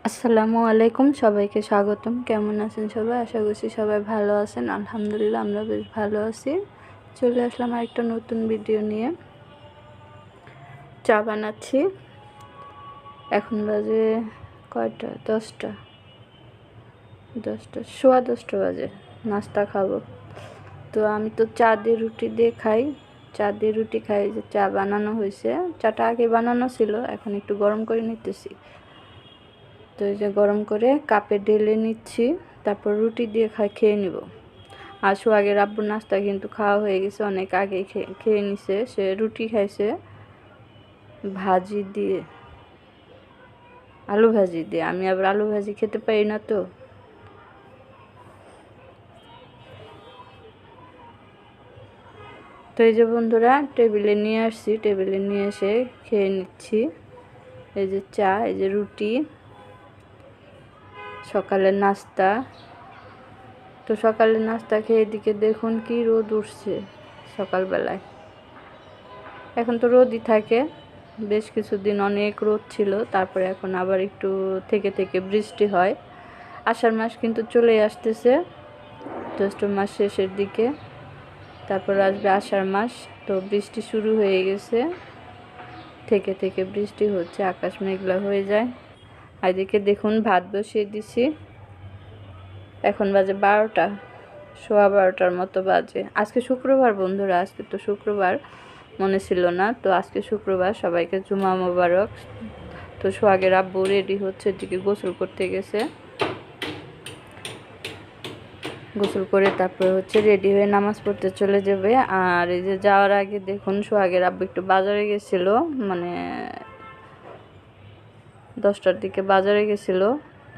আসসালামু আলাইকুম, সবাইকে স্বাগতম। কেমন আছেন সবাই? আশা করছি সবাই ভালো আছেন। আলহামদুলিল্লাহ আমরা বেশ ভালো আছি। চলে আসলাম আরেকটা নতুন ভিডিও নিয়ে। চা বানাচ্ছি। এখন বাজে কয়টা? 10টা, সোয়া 10টা বাজে। নাস্তা খাবো। তো আমি তো চা দিয়ে রুটি দিয়ে খাই। চা দিয়ে রুটি খাই। যে চা বানানো হয়েছে, চাটা আগে বানানো ছিল, এখন একটু গরম করে নিতেছি। তো এই যে গরম করে কাপে ঢেলে নিচ্ছি, তারপর রুটি দিয়ে খেয়ে নিব। আর সোহাগের আব্বুর নাস্তা কিন্তু খাওয়া হয়ে গেছে, অনেক আগে খেয়ে নিছে। সে রুটি খাইছে ভাজি দিয়ে, আলু ভাজি দিয়ে। আমি আবার আলু ভাজি খেতে পারি না। তো এই যে বন্ধুরা, টেবিলে নিয়ে আসছি, টেবিলে নিয়ে এসে খেয়ে নিচ্ছি। এই যে চা, এই যে রুটি, সকালের নাস্তা। তো সকালের নাস্তা খেয়ে এদিকে দেখুন কি রোদ উঠছে সকালবেলায়। এখন তো রোদই থাকে, বেশ কিছুদিন অনেক রোদ ছিল, তারপরে এখন আবার একটু থেকে থেকে বৃষ্টি হয়। আষাঢ় মাস কিন্তু চলে আসতেছে, জ্যৈষ্ঠ মাস শেষের দিকে, তারপর আসবে আষাঢ় মাস। তো বৃষ্টি শুরু হয়ে গেছে, থেকে থেকে বৃষ্টি হচ্ছে, আকাশ মেঘলা হয়ে যায়। আর এদিকে দেখুন ভাত বসিয়ে দিছি। এখন বাজে 12টা, সোয়া 12টার মতো বাজে। আজকে শুক্রবার বন্ধুরা, আজকে তো শুক্রবার, মনে ছিল না। তো আজকে শুক্রবার, সবাইকে জুমা মোবারক। তো সোহাগের আব্বু রেডি হচ্ছে, এদিকে গোসল করতে গেছে। গোসল করে তারপরে রেডি হয়ে নামাজ পড়তে চলে যাবে। আর এই যে যাওয়ার আগে দেখুন, সোহাগের আব্বু একটু বাজারে গেছিল, মানে 10টার দিকে বাজারে গেছিল।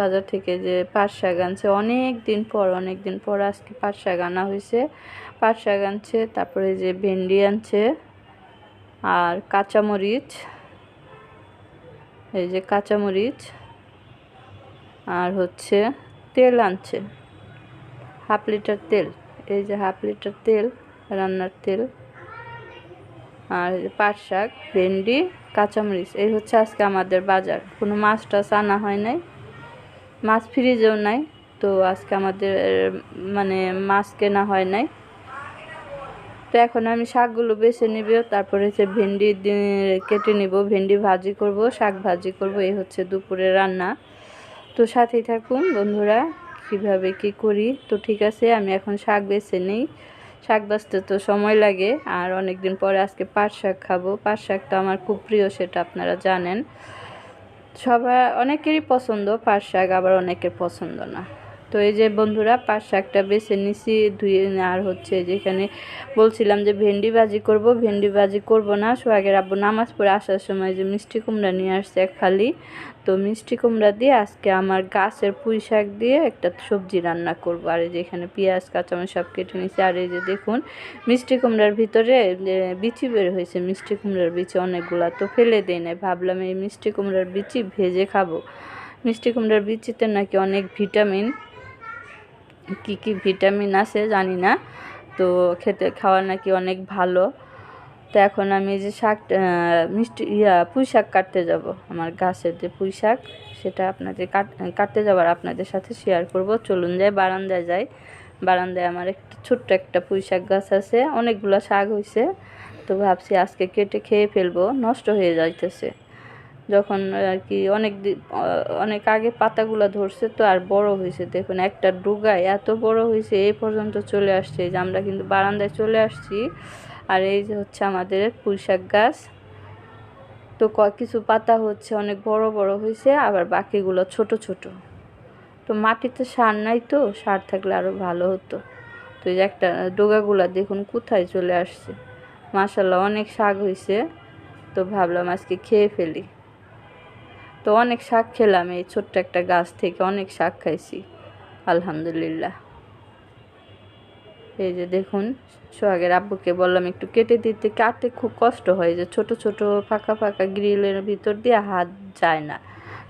বাজার থেকে যে পাট শাক আনছে, অনেক দিন পর আজকে পাট শাক আনা হয়েছে। পাট শাক আনছে, তারপরে যে ভেন্ডি আনছে, আর কাঁচামরিচ, এই যে কাঁচামরিচ, আর তেল আনছে, হাফ লিটার তেল। এই যে হাফ লিটার তেল, রান্নার তেল। আর পাট শাক, ভেন্ডি, কাঁচামরিচ, এই আজকে আমাদের বাজার। কোনো মাছ টাছ আনা হয় নাই, মাছ ফ্রিজেও নাই। তো আজকে আমাদের মানে মাছ কেনা হয় নাই। তো এখন আমি শাকগুলো বেছে নিব, তারপরে ভেন্ডি কেটে নিব, ভেন্ডি ভাজি করব, শাক ভাজি করব। এই দুপুরের রান্না। তো সাথেই থাকুন বন্ধুরা, কিভাবে কি করি। তো ঠিক আছে, আমি এখন শাক বেছে নিই। শাক বাছতে তো সময় লাগে, আর অনেক দিন পরে আজকে পাট শাক খাবো। পাট শাক তো আমার খুব প্রিয়, সেটা আপনারা জানেন। অনেকেরই পছন্দ পাট শাক, আবার অনেকের পছন্দ না। তো এই যে বন্ধুরা, পাট শাকটা বেছে নিছি, ধুয়ে। আর যেখানে বলছিলাম যে ভেন্ডি ভাজি করব, ভেন্ডি ভাজি করব না। সোহাগের আব্বু নামাজ পড়ে আসার সময় যে মিষ্টি কুমড়া নিয়ে আসছে এক ফালি। তো মিষ্টি কুমড়া দিয়ে আজকে আমার গাছের পুঁই শাক দিয়ে একটা সবজি রান্না করব। আর এই যে এখানে পেঁয়াজ কাঁচামরিচ সব কেটে নিয়েছি। আর এই যে দেখুন, মিষ্টি কুমড়ার ভিতরে বিচি বের হয়েছে, মিষ্টি কুমড়ার বিচি অনেকগুলা। তো ফেলে দিই নাই, ভাবলাম এই মিষ্টি কুমড়ার বিচি ভেজে খাবো। মিষ্টি কুমড়ার বিচিতে নাকি অনেক ভিটামিন, কি কি ভিটামিন আছে জানি না। তো খাওয়া নাকি অনেক ভালো। তো এখন আমি যে পুঁই শাক কাটতে যাব, আমার গাছের যে পুঁই শাক, সেটা আপনাদের কাটতে যাবার আপনাদের সাথে শেয়ার করব। চলুন যাই, বারান্দায় যাই। বারান্দায় আমার ছোট্ট একটা পুঁই শাক গাছ আছে, অনেকগুলো শাক হয়েছে। তো ভাবছি আজকে কেটে খেয়ে ফেলবো, নষ্ট হয়ে যাইতেছে। যখন আর কি অনেক আগে পাতাগুলো ধরছে, তো আর বড় হয়েছে। দেখুন একটা ডুগায় এত বড় হয়েছে, এই পর্যন্ত চলে আসছে। যে আমরা কিন্তু বারান্দায় চলে আসছি। আর এই যে আমাদের পুঁই শাক গাছ। তো কিছু পাতা অনেক বড় বড় হয়েছে, আবার বাকিগুলো ছোট ছোট। তো মাটিতে সার নাই, তো সার থাকলে আরও ভালো হতো। তো এই যে একটা ডোগাগুলা দেখুন কোথায় চলে আসছে। মাশাল্লাহ অনেক শাক হয়েছে। তো ভাবলাম আজকে খেয়ে ফেলি। তো অনেক শাক খেলাম, এই ছোট্ট একটা গাছ থেকে অনেক শাক খাইছি, আলহামদুলিল্লাহ। এই যে দেখুন, সোহাগের আব্বুকে বললাম একটু কেটে দিতে, কাটতে খুব কষ্ট হয়, যে ছোট ছোট ফাঁকা ফাঁকা গ্রিলের ভিতর দিয়ে হাত যায় না।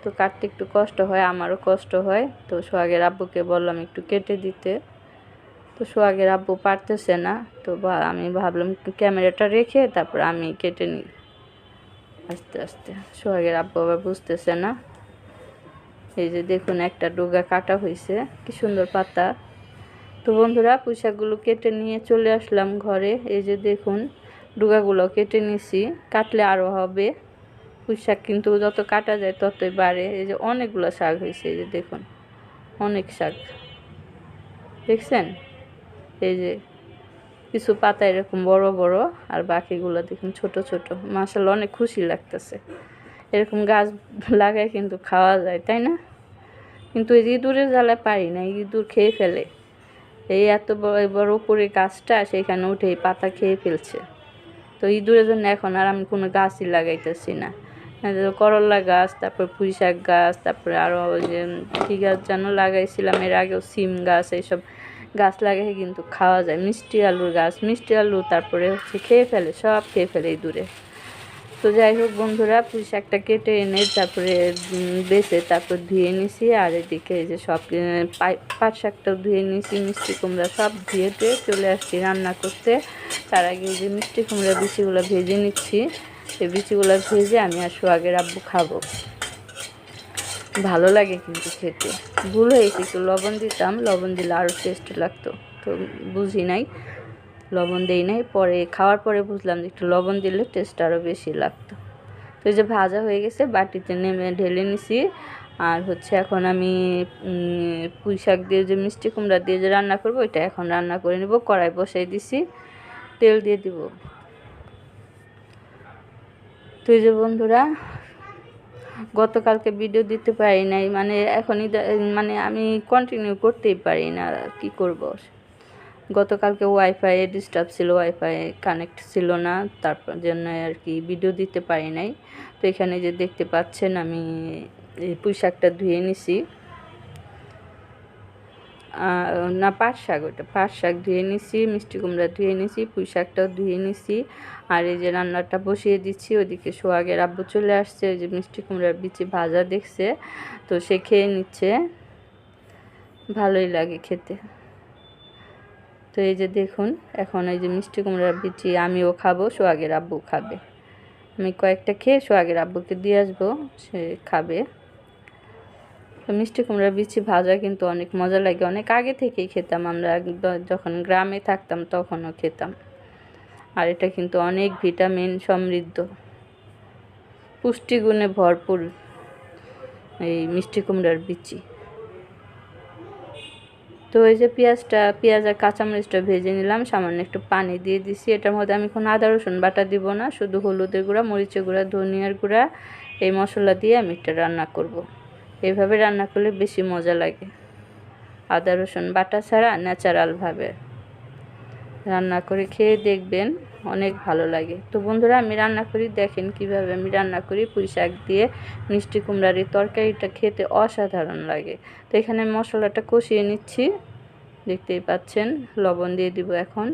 তো কাটতে একটু কষ্ট হয়, আমারও কষ্ট হয়। তো সোহাগের আব্বুকে বললাম একটু কেটে দিতে। তো সোহাগের আব্বু পারতেছে না। তো আমি ভাবলাম একটু ক্যামেরাটা রেখে তারপর আমি কেটে নিই আস্তে আস্তে। সোহাগের আব্বু আবার বুঝতেছে না। এই যে দেখুন একটা ডগা কাটা হয়েছে, কি সুন্দর পাতা। তো বন্ধুরা পুঁই শাকগুলো কেটে নিয়ে চলে আসলাম ঘরে। এই যে দেখুন ডগাগুলো কেটে নিছি, কাটলে আরও হবে। পুঁই শাক কিন্তু যত কাটা যায় ততই বাড়ে। এই যে অনেকগুলো শাক হয়েছে, এই যে দেখুন অনেক শাক দেখছেন। এই যে কিছু পাতা এরকম বড় বড়, আর বাকিগুলো দেখুন ছোট ছোট। মাশাআল্লাহ অনেক খুশি লাগতেছে। এরকম গাছ লাগায় কিন্তু খাওয়া যায়, তাই না? কিন্তু এই ইঁদুরের জ্বালায় পারি না, ইঁদুর খেয়ে ফেলে। এই এত বড় বড় উপরে গাছটা, সেখানে উঠে এই পাতা খেয়ে ফেলছে। তো ইঁদুরের জন্য এখন আর আমি কোনো গাছই লাগাইতেছি না। করলা গাছ, তারপর পুঁই শাক গাছ, তারপরে আরও ওই যে কী গাছ যেন লাগাইছিলাম এর আগেও, সিম গাছ, এইসব গাছ লাগাই কিন্তু খাওয়া যায়। মিষ্টি আলুর গাছ, মিষ্টি আলু তারপরে হচ্ছে খেয়ে ফেলে, সব খেয়ে ফেলে ইঁদুরে। তো যাই হোক বন্ধুরা, পুঁই শাকটা কেটে এনে তারপরে বেছে তারপর ধুয়ে নিছি। আর এদিকে এই যে সব পাট শাকটাও ধুয়ে নিছি, মিষ্টি কুমড়া সব ধুয়ে টুয়ে চলে আসছি রান্না করতে। তার আগে এই যে মিষ্টি কুমড়া বিচিগুলো ভেজে নিচ্ছি। এই বিচিগুলো ভেজে আমি আর সোহাগের আব্বু খাবো। ভালো লাগে কিন্তু খেতে। ভুল হয়েছে, একটু লবণ দিতাম, লবণ দিলে আরও টেস্ট লাগতো, তো বুঝি নাই, লবণ দেই নাই। পরে খাওয়ার পরে বুঝলাম যে একটু লবণ দিলে টেস্ট আরও বেশি লাগতো। তো এই যে ভাজা হয়ে গেছে, বাটিতে নেমে ঢেলে নিছি। আর হচ্ছে এখন আমি পুঁই শাক দিয়ে যে মিষ্টি কুমড়া দিয়ে যে রান্না করবো, ওইটা এখন রান্না করে নেব। কড়াই বসাই দিছি, তেল দিয়ে দিব। তো এই যে বন্ধুরা, গতকালকে ভিডিও দিতে পারি নাই, মানে এখনই মানে আমি কন্টিনিউ করতেই পারি না, কি করব। গতকালকে ওয়াইফাই ডিস্টার্ব ছিল, ওয়াইফাই কানেক্ট ছিল না, তারপর জন্য আর কি ভিডিও দিতে পারি নাই। তো এখানে যে দেখতে পাচ্ছেন আমি এই পুঁই শাকটা ধুয়ে নিছি, না পাট শাক, ওটা পাট শাক ধুয়ে নিছি, মিষ্টি কুমড়া ধুয়ে নিছি, পুঁই শাকটাও ধুয়ে নিছি। আর এই যে রান্নাটা বসিয়ে দিচ্ছি। ওদিকে সোহাগের আব্বু চলে আসছে, ওই যে মিষ্টি কুমড়ার বিচি ভাজা দেখছে, তো সে খেয়ে নিচ্ছে, ভালোই লাগে খেতে। তো এই যে দেখুন এখন এই যে মিষ্টি কুমড়ার বিচি আমিও খাবো, সোহাগের আব্বু খাবে। আমি কয়েকটা খেয়ে সোহাগের আব্বুকে দিয়ে আসবো, সে খাবে। মিষ্টি কুমড়ার বিচি ভাজা কিন্তু অনেক মজা লাগে, অনেক আগে থেকেই খেতাম আমরা, যখন গ্রামে থাকতাম তখনও খেতাম। আর এটা কিন্তু অনেক ভিটামিন সমৃদ্ধ, পুষ্টিগুণে ভরপুর এই মিষ্টি কুমড়ার বিচি। তো এই যে পেঁয়াজ আর কাঁচামরিচটা ভেজে নিলাম, সামান্য একটু পানি দিয়ে দিছি। এটার মধ্যে আমি কোনো আদা রসুন বাটা দিব না, শুধু হলুদের গুঁড়া, মরিচের গুঁড়া, ধনিয়ার গুঁড়া, এই মশলা দিয়ে আমি এটা রান্না করব। এইভাবে রান্না করলে বেশি মজা লাগে, আদা রসুন বাটা ছাড়া ন্যাচারালভাবে রান্না করে খেয়ে দেখবেন, অনেক ভালো লাগে। তো বন্ধুরা আমি রান্না করি, দেখেন কিভাবে আমি রান্না করি। পুঁই শাক দিয়ে মিষ্টি কুমড়ার এই তরকারিটা খেতে অসাধারণ লাগে। তো এখানে মশলাটা কষিয়ে নিচ্ছি, দেখতেই পাচ্ছেন। লবণ দিয়ে দিব এখন,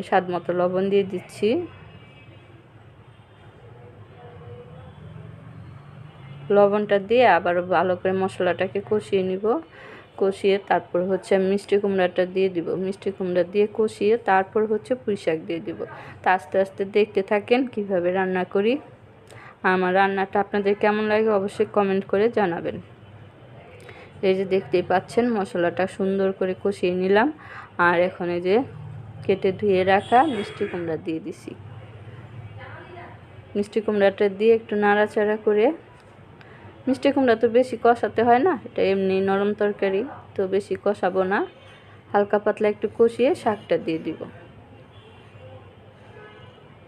স্বাদ মতো লবণ দিয়ে দিচ্ছি। লবণটা দিয়ে আবারও ভালো করে মশলাটাকে কষিয়ে নিব। কষিয়ে তারপর হচ্ছে মিষ্টি কুমড়াটা দিয়ে দিব, মিষ্টি কুমড়া দিয়ে কষিয়ে তারপর হচ্ছে পুঁই শাক দিয়ে দিব। তা আস্তে আস্তে দেখতে থাকেন কিভাবে রান্না করি। আমার রান্নাটা আপনাদের কেমন লাগে অবশ্যই কমেন্ট করে জানাবেন। এই যে দেখতেই পাচ্ছেন মশলাটা সুন্দর করে কষিয়ে নিলাম। আর এখন এই যে কেটে ধুয়ে রাখা মিষ্টি কুমড়া দিয়ে দিছি। মিষ্টি কুমড়াটা দিয়ে একটু নাড়াচাড়া করে, মিষ্টি কুমড়া তো বেশি কষাতে হয় না, এটা এমনি নরম তরকারি, তো বেশি কষাবো না, হালকা পাতলা একটু কষিয়ে শাকটা দিয়ে দিব।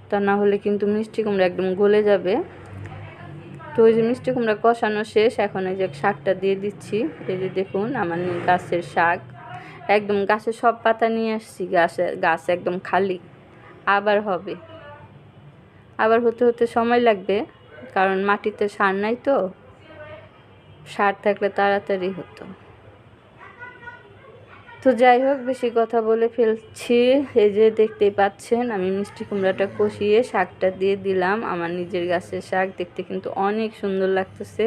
তা না হলে কিন্তু মিষ্টি কুমড়া একদম গলে যাবে। তো ওই যে মিষ্টি কুমড়া কষানো শেষ, এখন এই যে শাকটা দিয়ে দিচ্ছি। এই যে দেখুন আমার গাছের শাক, একদম গাছের সব পাতা নিয়ে আসছি, গাছ একদম খালি, আবার হবে, আবার হতে হতে সময় লাগবে, কারণ মাটিতে সার নাই, তো সার থাকলে তাড়াতাড়ি হতো। তো যাই হোক বেশি কথা বলে ফেলছি। এই যে দেখতেই পাচ্ছেন আমি মিষ্টি কুমড়াটা কষিয়ে শাকটা দিয়ে দিলাম। আমার নিজের গাছের শাক, দেখতে কিন্তু অনেক সুন্দর লাগতেছে।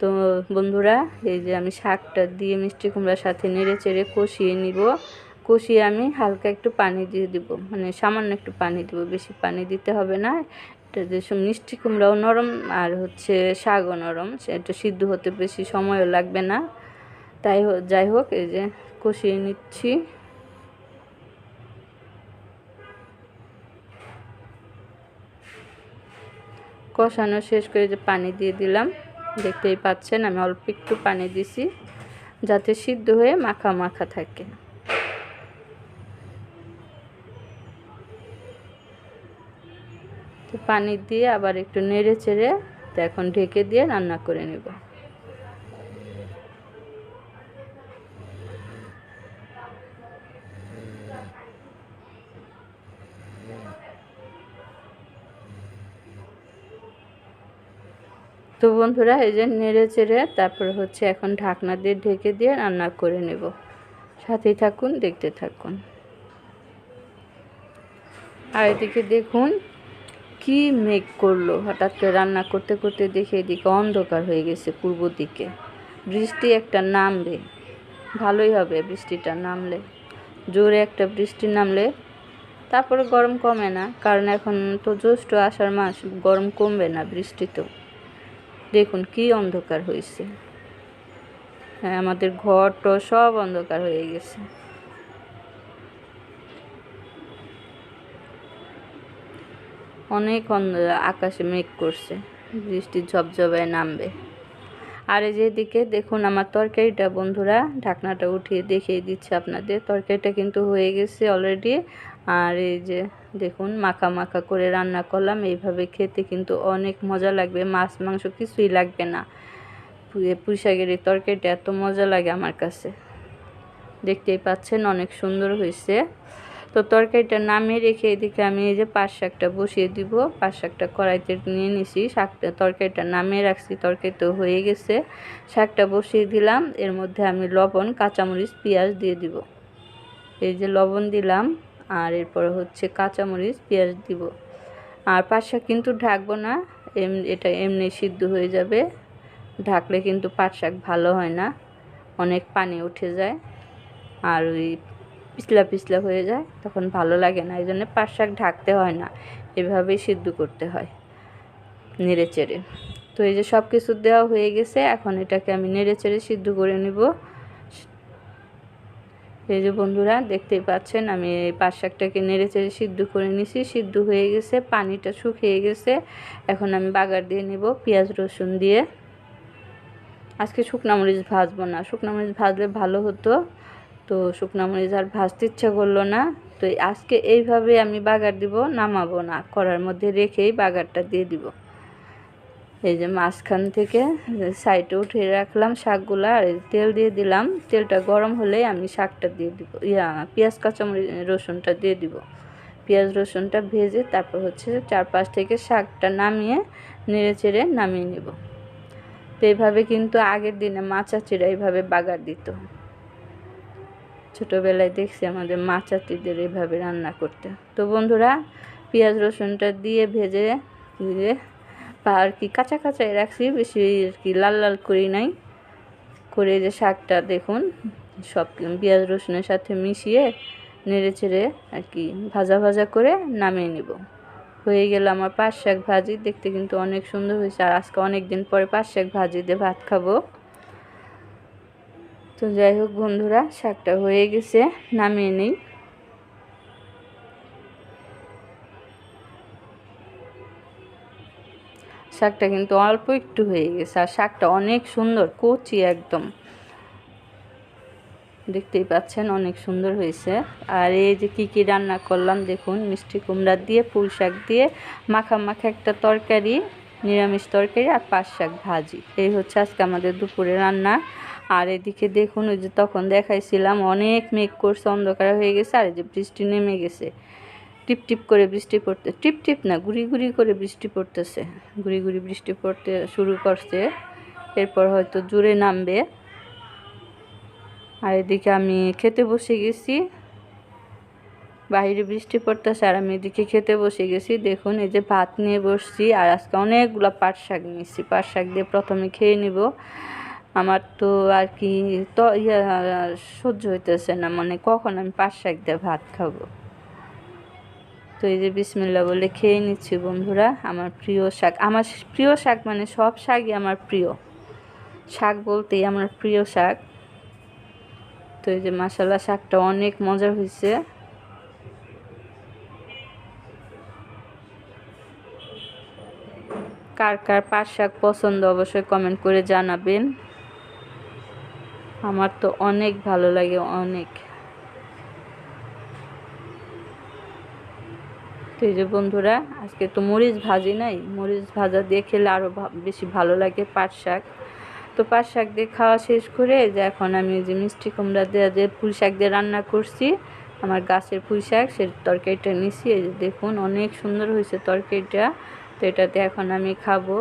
তো বন্ধুরা এই যে আমি শাকটা দিয়ে মিষ্টি কুমড়ার সাথে নেড়ে চেড়ে কষিয়ে নিব। কষিয়ে আমি হালকা একটু পানি দিয়ে দিব, মানে সামান্য একটু পানি দিব, বেশি পানি দিতে হবে না, যে মিষ্টি কুমড়াও নরম আর হচ্ছে শাকও নরম, সেটা সিদ্ধ হতে বেশি সময়ও লাগবে না। তাই যাই হোক, এই যে কষিয়ে নিচ্ছি। কষানো শেষ করে যে পানি দিয়ে দিলাম, দেখতেই পাচ্ছেন আমি অল্প একটু পানি দিছি যাতে সিদ্ধ হয়ে মাখা মাখা থাকে। তো পানি দিয়ে আবার একটু নেড়ে চেড়ে এখন ঢেকে দিয়ে রান্না করে নেব। তো বন্ধুরা, এই যে নেড়ে চেড়ে তারপর হচ্ছে এখন ঢাকনা দিয়ে ঢেকে দিয়ে রান্না করে নেব। সাথেই থাকুন, দেখতে থাকুন। আর এদিকে দেখুন কি মেঘ করলো, হঠাৎ করে রান্না করতে করতে দেখে এদিকে অন্ধকার হয়ে গেছে পূর্ব দিকে। বৃষ্টি একটা নামবে, ভালোই হবে বৃষ্টিটা নামলে, জোরে একটা বৃষ্টি নামলে। তারপরে গরম কমে না, কারণ এখন তো জ্যৈষ্ঠ আষাঢ় মাস, গরম কমবে না বৃষ্টিতেও। দেখুন কি অন্ধকার হয়েছে। হ্যাঁ, আমাদের ঘরটা সব অন্ধকার হয়ে গেছে। অনেক আকাশে মেঘ করছে, বৃষ্টি ঝপঝপায় নামবে। আর এই যে এদিকে দেখুন আমার তরকারিটা বন্ধুরা, ঢাকনাটা উঠিয়ে দেখিয়ে দিচ্ছে আপনাদের। তরকারিটা কিন্তু হয়ে গেছে অলরেডি। আর এই যে দেখুন মাখা মাখা করে রান্না করলাম, এইভাবে খেতে কিন্তু অনেক মজা লাগবে, মাছ মাংস কিছুই লাগবে না। পুঁই শাকের এই তরকারিটা এত মজা লাগে আমার কাছে, দেখতেই পাচ্ছেন অনেক সুন্দর হয়েছে। তো তরকারিটা নামিয়ে রেখে এদিকে আমি এই যে পাট শাকটা বসিয়ে দিব। পাট শাকটা কড়াইতে নিয়ে নিছি, শাকটা তরকারিটা নামিয়ে রাখছি, তরকারি তো হয়ে গেছে। শাকটা বসিয়ে দিলাম, এর মধ্যে আমি লবণ, কাঁচামরিচ, পেঁয়াজ দিয়ে দিব। এই যে লবণ দিলাম, আর এরপর হচ্ছে কাঁচামরিচ, পেঁয়াজ দিব। আর পাট শাক কিন্তু ঢাকবো না, এটা এমনি সিদ্ধ হয়ে যাবে। ঢাকলে কিন্তু পাট শাক ভালো হয় না, অনেক পানি উঠে যায় আর ওই পিছলা পিছলা হয়ে যায়, তখন ভালো লাগে না। এই জন্য পাট শাক ঢাকতে হয় না, এভাবেই সিদ্ধ করতে হয় নেড়ে চেড়ে। তো এই যে সব কিছু দেওয়া হয়ে গেছে, এখন এটাকে আমি নেড়ে চেড়ে সিদ্ধ করে নিব। এই যে বন্ধুরা দেখতেই পাচ্ছেন আমি এই পাট শাকটাকে নেড়ে চেড়ে সিদ্ধ করে নিছি, সিদ্ধ হয়ে গেছে, পানিটা শুকিয়ে গেছে। এখন আমি বাগার দিয়ে নিব পেঁয়াজ রসুন দিয়ে। আজকে শুকনা মরিচ ভাজবো না, শুকনা মরিচ ভাজলে ভালো হতো, তো শুকনা মরিচ আর ভাজতে ইচ্ছা করলো না। তো আজকে এইভাবে আমি বাগার দিব, নামাবো না, কড়ার মধ্যে রেখেই বাগারটা দিয়ে দিব। এই যে মাঝখান থেকে সাইডে উঠিয়ে রাখলাম শাকগুলা, আর তেল দিয়ে দিলাম। তেলটা গরম হলেই আমি শাকটা দিয়ে দিব, পেঁয়াজ কাঁচামরিচ রসুনটা দিয়ে দিব। পেঁয়াজ রসুনটা ভেজে তারপর হচ্ছে চারপাশ থেকে শাকটা নামিয়ে নেড়ে চেড়ে নামিয়ে নেব। তো এইভাবে কিন্তু আগের দিনে মা চাচিরা এইভাবে বাগার দিত, ছোটোবেলায় দেখছি আমাদের মা চাচিদের এইভাবে রান্না করতে। তো বন্ধুরা, পেঁয়াজ রসুনটা দিয়ে ভেজে দিয়ে আর কি কাঁচা কাঁচাই রাখছি, বেশি আর কি লাল লাল করি নাই করে। যে শাকটা দেখুন সব পেঁয়াজ রসুনের সাথে মিশিয়ে নেড়ে চেড়ে আর কি ভাজা ভাজা করে নামিয়ে নিব। হয়ে গেল আমার পাট শাক ভাজি, দেখতে কিন্তু অনেক সুন্দর হয়েছে। আর আজকে অনেক দিন পরে পাট শাক ভাজি দিয়ে ভাত খাবো। তো যাই হোক বন্ধুরা, শাকটা হয়ে গেছে, নামিয়ে নিই। শাকটা কিন্তু অল্প একটু হয়ে গেছে, আর শাকটা অনেক সুন্দর কচি একদম, দেখতেই পাচ্ছেন অনেক সুন্দর হয়েছে। আর এই যে কি কি রান্না করলাম দেখুন, মিষ্টি কুমড়া দিয়ে, পুঁই শাক দিয়ে মাখা মাখা একটা তরকারি, নিরামিষ তরকারি, আর পাট শাক ভাজি। এই হচ্ছে আজকে আমাদের দুপুরে রান্না। আর এদিকে দেখুন ওই যে তখন দেখাইছিলাম অনেক মেঘ করছে, অন্ধকার হয়ে গেছে, আর এই যে বৃষ্টি নেমে গেছে, টিপ টিপ করে বৃষ্টি পড়তে, টিপ টিপ না গুড়ি গুড়ি করে বৃষ্টি পড়তেছে, গুড়ি গুড়ি বৃষ্টি পড়তে শুরু করছে, এরপর হয়তো জোরে নামবে। আর এদিকে আমি খেতে বসে গেছি, বাইরে বৃষ্টি পড়তেছে আর আমি এদিকে খেতে বসে গেছি। দেখুন এই যে ভাত নিয়ে বসছি, আর আজকে অনেকগুলো পাট শাক নিয়েছি, পাট শাক দিয়ে প্রথমে খেয়ে নিব। আমার তো আর কি তো সহ্য হইতেছে না, মানে কখন আমি পাট শাক দিয়ে ভাত খাবো। তো এই যে বিসমিল্লাহ বলে খেয়ে নিচ্ছি বন্ধুরা। আমার প্রিয় শাক, আমার প্রিয় শাক মানে সব শাকই আমার প্রিয়, শাক বলতেই আমার প্রিয় শাক। তো এই যে মাশাআল্লাহ শাকটা অনেক মজার হয়েছে। কার কার পাট শাক পছন্দ অবশ্যই কমেন্ট করে জানাবেন। আমার তো অনেক ভালো লাগে, অনেক। তো এই যে বন্ধুরা, আজকে তো মরিচ ভাজি নাই, মরিচ ভাজা দিয়ে খেলে আরও বেশি ভালো লাগে পাট শাক। তো পাট শাক দিয়ে খাওয়া শেষ করে যে এখন আমি যে মিষ্টি কুমড়া দিয়ে যে পুঁই শাক দিয়ে রান্না করছি, আমার গাছের পুঁই শাক, সে তরকারিটা নিছি। এই যে দেখুন অনেক সুন্দর হয়েছে তরকারিটা। তো এটাতে এখন আমি খাবো।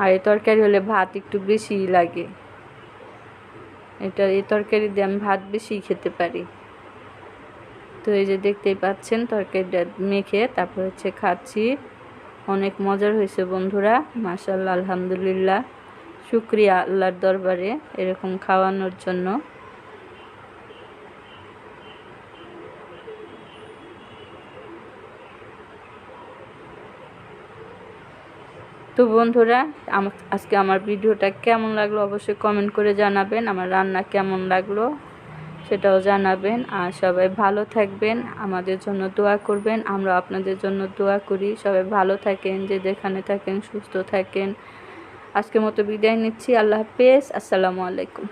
আর এই তরকারি হলে ভাত একটু বেশিই লাগে, এই তরকারি দিয়ে আমি ভাত বেশি খেতে পারি। তো এই যে দেখতেই পাচ্ছেন তরকারিটা মেখে তারপর হচ্ছে খাচ্ছি। অনেক মজার হয়েছে বন্ধুরা, মাশাআল্লাহ, আলহামদুলিল্লাহ, শুকরিয়া আল্লাহর দরবারে এরকম খাওয়ানোর জন্য। তো বন্ধুরা, আজকে আমার ভিডিওটা কেমন লাগলো অবশ্যই কমেন্ট করে জানাবেন। আমার রান্না কেমন লাগলো সেটাও জানাবেন। আর সবাই ভালো থাকবেন, আমাদের জন্য দোয়া করবেন, আমরা আপনাদের জন্য দোয়া করি। সবাই ভালো থাকেন, যে যেখানে থাকেন সুস্থ থাকেন। আজকের মতো বিদায় নিচ্ছি। আল্লাহ হাফেজ, আসসালামু আলাইকুম।